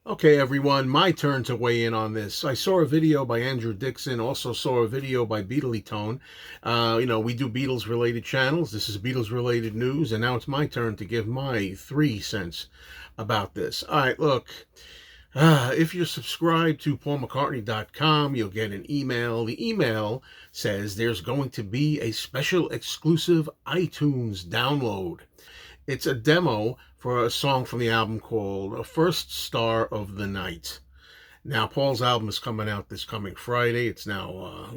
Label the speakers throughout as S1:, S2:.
S1: Okay, everyone, my turn to weigh in on this. I saw a video by Andrew Dixon, also saw a video by Beatletone. We do Beatles related channels. This is Beatles related news, and now it's my turn to give my 3 cents about this. All right, look, if you're subscribed to paulmccartney.com, you'll get an email. The email says there's going to be a special exclusive iTunes download. It's a demo for a song from the album called First Star of the Night. Now, Paul's album is coming out this coming Friday. It's now,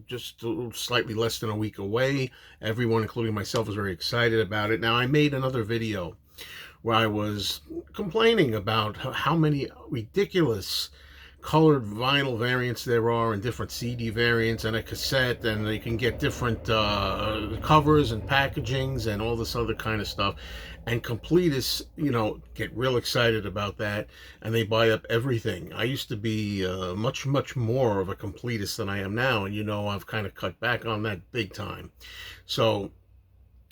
S1: just slightly less than a week away. Everyone, including myself, is very excited about it. Now, I made another video where I was complaining about how many ridiculous colored vinyl variants there are, and different CD variants and a cassette, and you can get different covers and packagings and all this other kind of stuff. And completists, get real excited about that, and they buy up everything. I used to be much, much more of a completist than I am now, and I've kind of cut back on that big time. So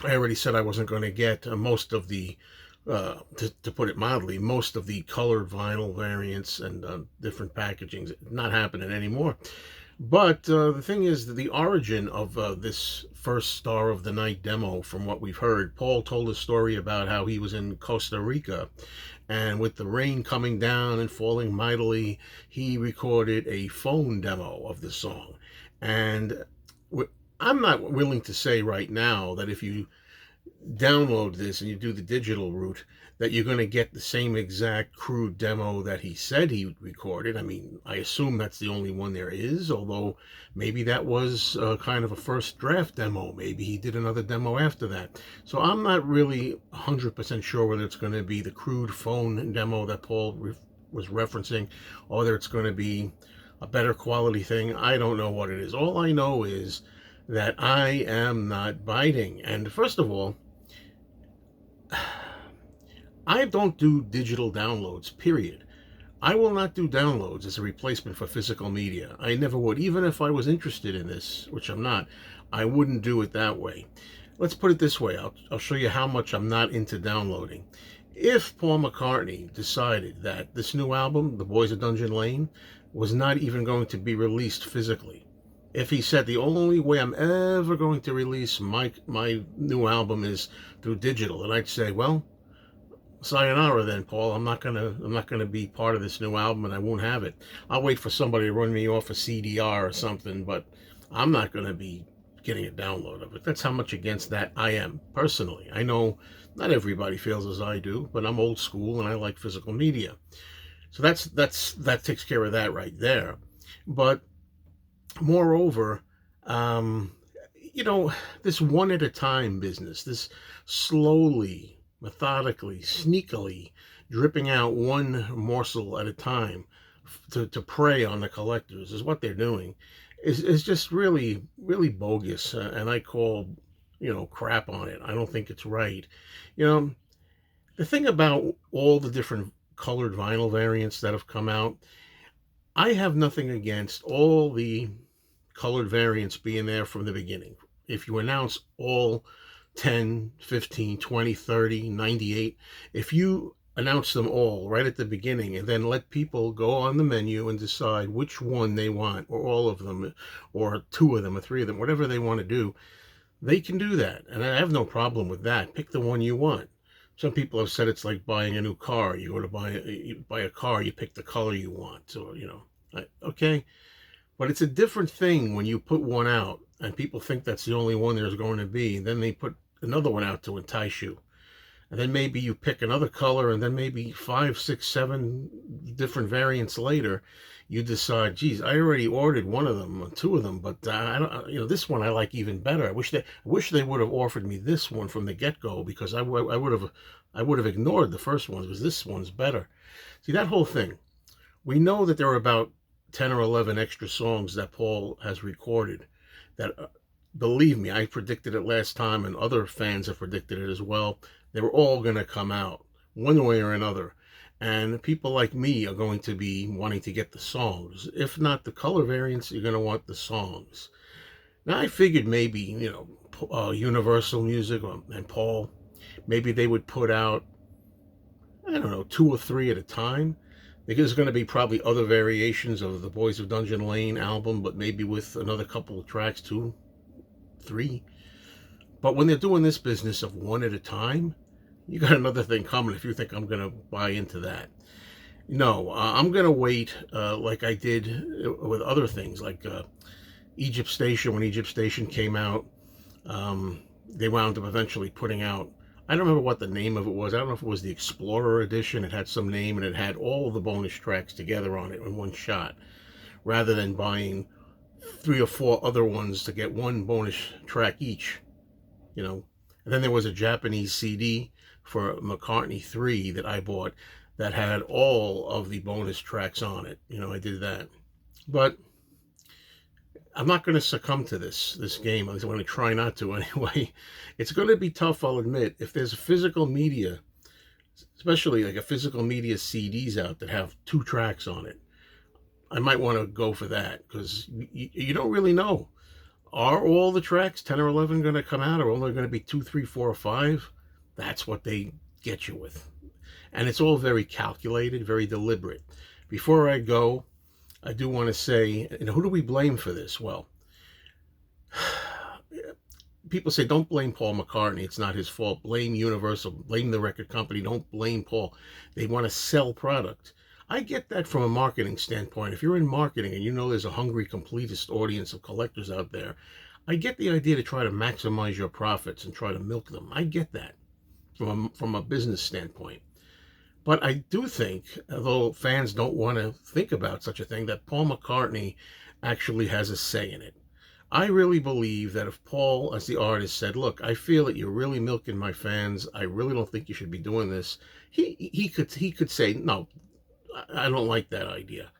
S1: I already said I wasn't going to get most of the to put it mildly, most of the colored vinyl variants and different packagings. Not happening anymore. But the thing is that the origin of this First Star of the Night demo, from what we've heard, Paul told a story about how he was in Costa Rica, and with the rain coming down and falling mightily, he recorded a phone demo of the song. And I'm not willing to say right now that if you download this and you do the digital route, that you're going to get the same exact crude demo that he said he recorded. I mean, I assume that's the only one there is, although maybe that was kind of a first draft demo. Maybe he did another demo after that. So I'm not really 100% sure whether it's going to be the crude phone demo that Paul was referencing, or whether it's going to be a better quality thing. I don't know what it is. All I know is that I am not biting. And first of all, I don't do digital downloads, period. I will not do downloads as a replacement for physical media. I never would. Even if I was interested in this, which I'm not, I wouldn't do it that way. Let's put it this way. I'll show you how much I'm not into downloading. If Paul McCartney decided that this new album, The Boys of Dungeon Lane, was not even going to be released physically, if he said the only way I'm ever going to release my new album is through digital, and I'd say, well, sayonara then, Paul. I'm not gonna be part of this new album, and I won't have it. I'll wait for somebody to run me off a CDR or something, but I'm not gonna be getting a download of it. That's how much against that I am personally. I know not everybody feels as I do, but I'm old school and I like physical media. So that takes care of that right there. But moreover, this one at a time business, this slowly, methodically, sneakily dripping out one morsel at a time to prey on the collectors is what they're doing, is just really, really bogus. And I call, crap on it. I don't think it's right. The thing about all the different colored vinyl variants that have come out, I have nothing against all the colored variants being there from the beginning. If you announce all 10, 15, 20, 30, 98, if you announce them all right at the beginning and then let people go on the menu and decide which one they want, or all of them, or two of them, or three of them, whatever they want to do, they can do that. And I have no problem with that. Pick the one you want. Some people have said it's like buying a new car. You go to you buy a car, you pick the color you want. So, okay. But it's a different thing when you put one out and people think that's the only one there's going to be. Then they put another one out to entice you. And then maybe you pick another color, and then maybe 5, 6, 7 different variants later, you decide, geez, I already ordered one of them, or two of them, but I don't, this one I like even better. I wish they would have offered me this one from the get-go, because I would have ignored the first one, because this one's better. See, that whole thing. We know that there are about 10 or 11 extra songs that Paul has recorded that, believe me, I predicted it last time, and other fans have predicted it as well. They were all going to come out one way or another. And people like me are going to be wanting to get the songs. If not the color variants, you're going to want the songs. Now, I figured maybe, Universal Music and Paul, maybe they would put out, I don't know, 2 or 3 at a time. There's going to be probably other variations of the Boys of Dungeon Lane album, but maybe with another couple of tracks, two, three. But when they're doing this business of one at a time, you got another thing coming if you think I'm going to buy into that. No, I'm going to wait like I did with other things, like Egypt Station. When Egypt Station came out, they wound up eventually putting out, I don't remember what the name of it was. I don't know if it was the Explorer Edition. It had some name, and it had all the bonus tracks together on it in one shot, rather than buying 3 or 4 other ones to get one bonus track each, you know. And then there was a Japanese CD for McCartney 3 that I bought that had all of the bonus tracks on it. I did that. But I'm not going to succumb to this game. I'm going to try not to anyway. It's going to be tough, I'll admit. If there's physical media, especially like a physical media CDs out that have 2 tracks on it, I might want to go for that, because you don't really know. Are all the tracks, 10 or 11, going to come out, or only going to be 2, 3, 4, or 5? That's what they get you with. And it's all very calculated, very deliberate. Before I go, I do want to say, who do we blame for this? Well, people say, don't blame Paul McCartney. It's not his fault. Blame Universal. Blame the record company. Don't blame Paul. They want to sell product. I get that from a marketing standpoint. If you're in marketing and you know there's a hungry completist audience of collectors out there, I get the idea to try to maximize your profits and try to milk them. I get that from a business standpoint. But I do think, although fans don't want to think about such a thing, that Paul McCartney actually has a say in it. I really believe that if Paul, as the artist, said, look, I feel that you're really milking my fans, I really don't think you should be doing this, he could say, no, I don't like that idea.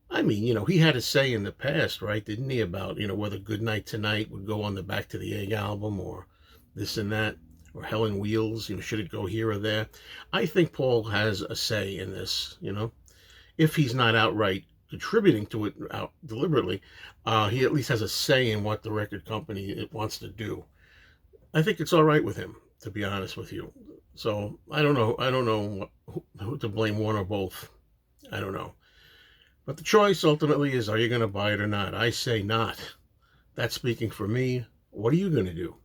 S1: I mean, he had a say in the past, right? Didn't he? About, whether Goodnight Tonight would go on the Back to the Egg album, or this and that, or Hell on Wheels, should it go here or there? I think Paul has a say in this, if he's not outright contributing to it out deliberately, he at least has a say in what the record company wants to do. I think it's all right with him, to be honest with you. So I don't know who to blame, one or both. I don't know. But the choice ultimately is, are you going to buy it or not? I say not. That's speaking for me. What are you going to do?